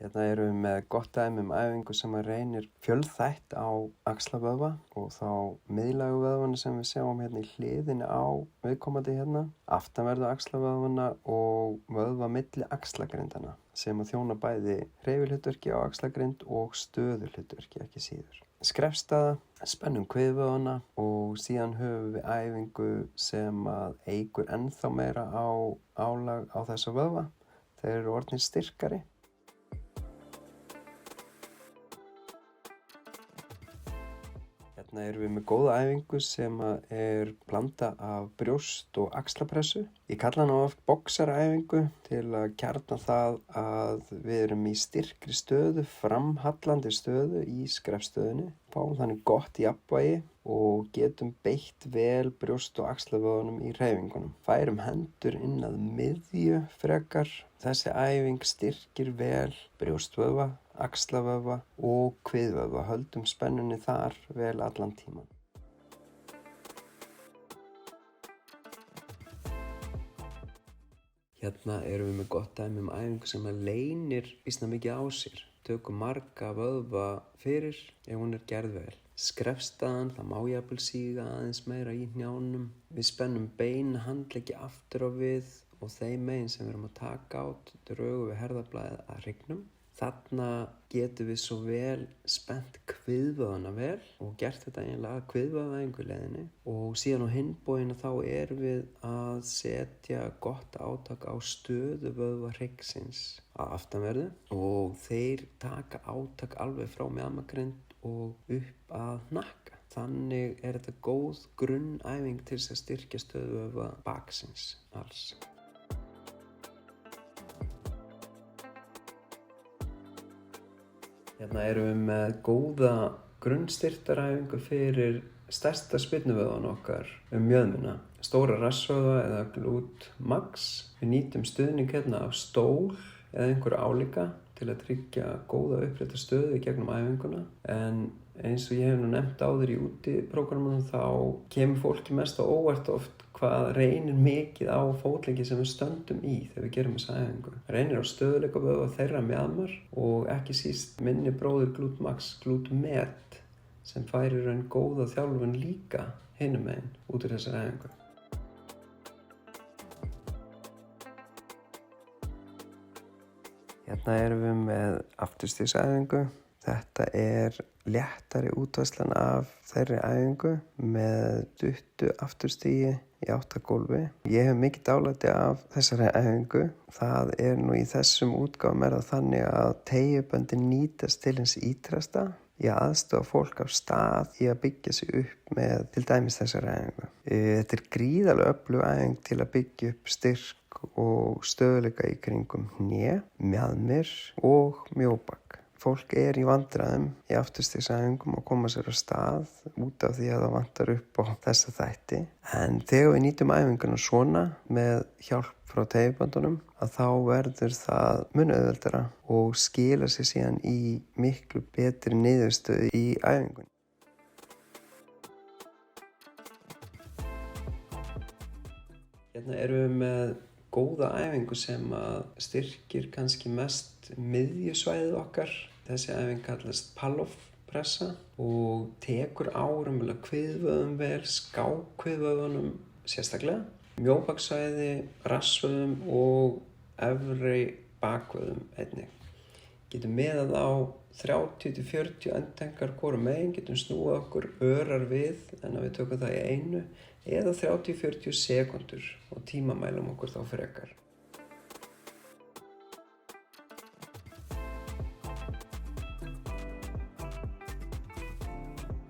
Hérna erum við með gott dæmi æfingu sem reynir fjölþætt á axlavöðva og þá miðlægu vöðvana sem við sjáum hérna í hliðinni á viðkomandi hérna, aftanverðu axlavöðvana og vöðva milli axlagrindana sem að þjóna bæði hreyfihlutverki á axlagrind og stöðuhlutverki ekki síður. Skrefstaða, spennum kviðvöðvana og síðan höfum við æfingu sem að eykur ennþá meira á álag á þessa vöðva. Þeir eru orðnir styrkari. Hérna erum við með góða æfingu sem er blanda af brjóst- og axlapressu. Ég kalla hana oft boxaræfingu til að kjarna það að við erum í styrkri stöðu, framhallandi stöðu í skrefstöðunni. Fáum þannig gott jafnvægi og getum beitt vel brjóst- og axlavöðvunum í hreyfingunum. Færum hendur inn að miðju frekar. Þessi æfing styrkir vel brjóstvöðva, axlavöðva og kviðvöðva. Höldum spennunni þar vel allan tíman. Hérna erum við með gott dæmi æfingu sem leynir býsna mikið á sér. Tökum marga vöðva fyrir ef hún er gerð vel. Skrefstaðan, það má jafnvel síga aðeins meira í hnjánum. Við spennum bein, handleggi aftur á við og þeim megin sem við erum að taka á drögum við herðablaðið að hryggnum. Þarna getum við svo vel spennt kviðvöðvana vel og gert þetta eiginlega að kviðvöðvaæfingu leiðinni. Og síðan á hinn bóginn þá erum við að setja gott átak á stöðuvöðva hryggsins að aftanverðu og þeir taka átak alveg frá mjaðmagrind og upp að hnakka. Þannig er þetta góð grunnæfing til þess að styrkja stöðuvöðva baksins alls. Hérna erum við með góða grunnstyrktaræfingu fyrir stærsta spyrnuvöðvan okkar mjöðmina, stóra rassvöðva eða glút max. Við nýtum stuðning hérna af stól eða einhverju álíka til að tryggja góða upprétta stöðu í gegnum æfinguna. En eins og ég hef nú nefnt áður í útiprógrammunum þá kemur fólki mest á óvart oft hvað reynir mikið á fótleggi sem við stöndum í þegar við gerum þessa æfingu. Reynir á stöðuleika vöðva þeirra mjaðmar og ekki síst minni bróðir glút max, glút med sem færir enn góða þjálfun líka hinum megin út úr þessari æfingu. Hérna erum við með afturstigsæfingu. Þetta er léttari útfærslan af þeirri æfingu með stuttu afturstigi í áttagólfi. Ég hef mikið dálæti af þessari æfingu. Það er nú í þessum útgáfum það þannig að teygjuböndin nýtast til hins ýtrasta í að aðstoða fólk af stað í að byggja sig upp með til dæmis þessari æfingu. Þetta er gríðarlega öflug æfing til að byggja upp styrk og stöðuleika í kringum hné, mjaðmir og mjóbak. Fólk er í vandræðum í afturstigsæfingum og koma sér á stað út af því að það vantar upp á þessa þætti. En þegar við nýtum æfinguna svona með hjálp frá teygjuböndunum að þá verður það mun auðveldara og skilar sér síðan í miklu betri niðurstöðu í æfingunni. Hérna erum við með góða æfingu sem að styrkir kannski mest miðjusvæðið okkar. Þessi æfing kallast Pallof-pressa og tekur á kviðvöðvum vel, skákviðvöðvunum sérstaklega, mjóbaksvæði, rassvöðvum og efri bakvöðvum einnig. Getum meðað á 30-40 endingar hvorum megin, getum snúið okkur örar við en að við tökum það í einu eða 30-40 sekúndur og tímamælum okkur þá frekar.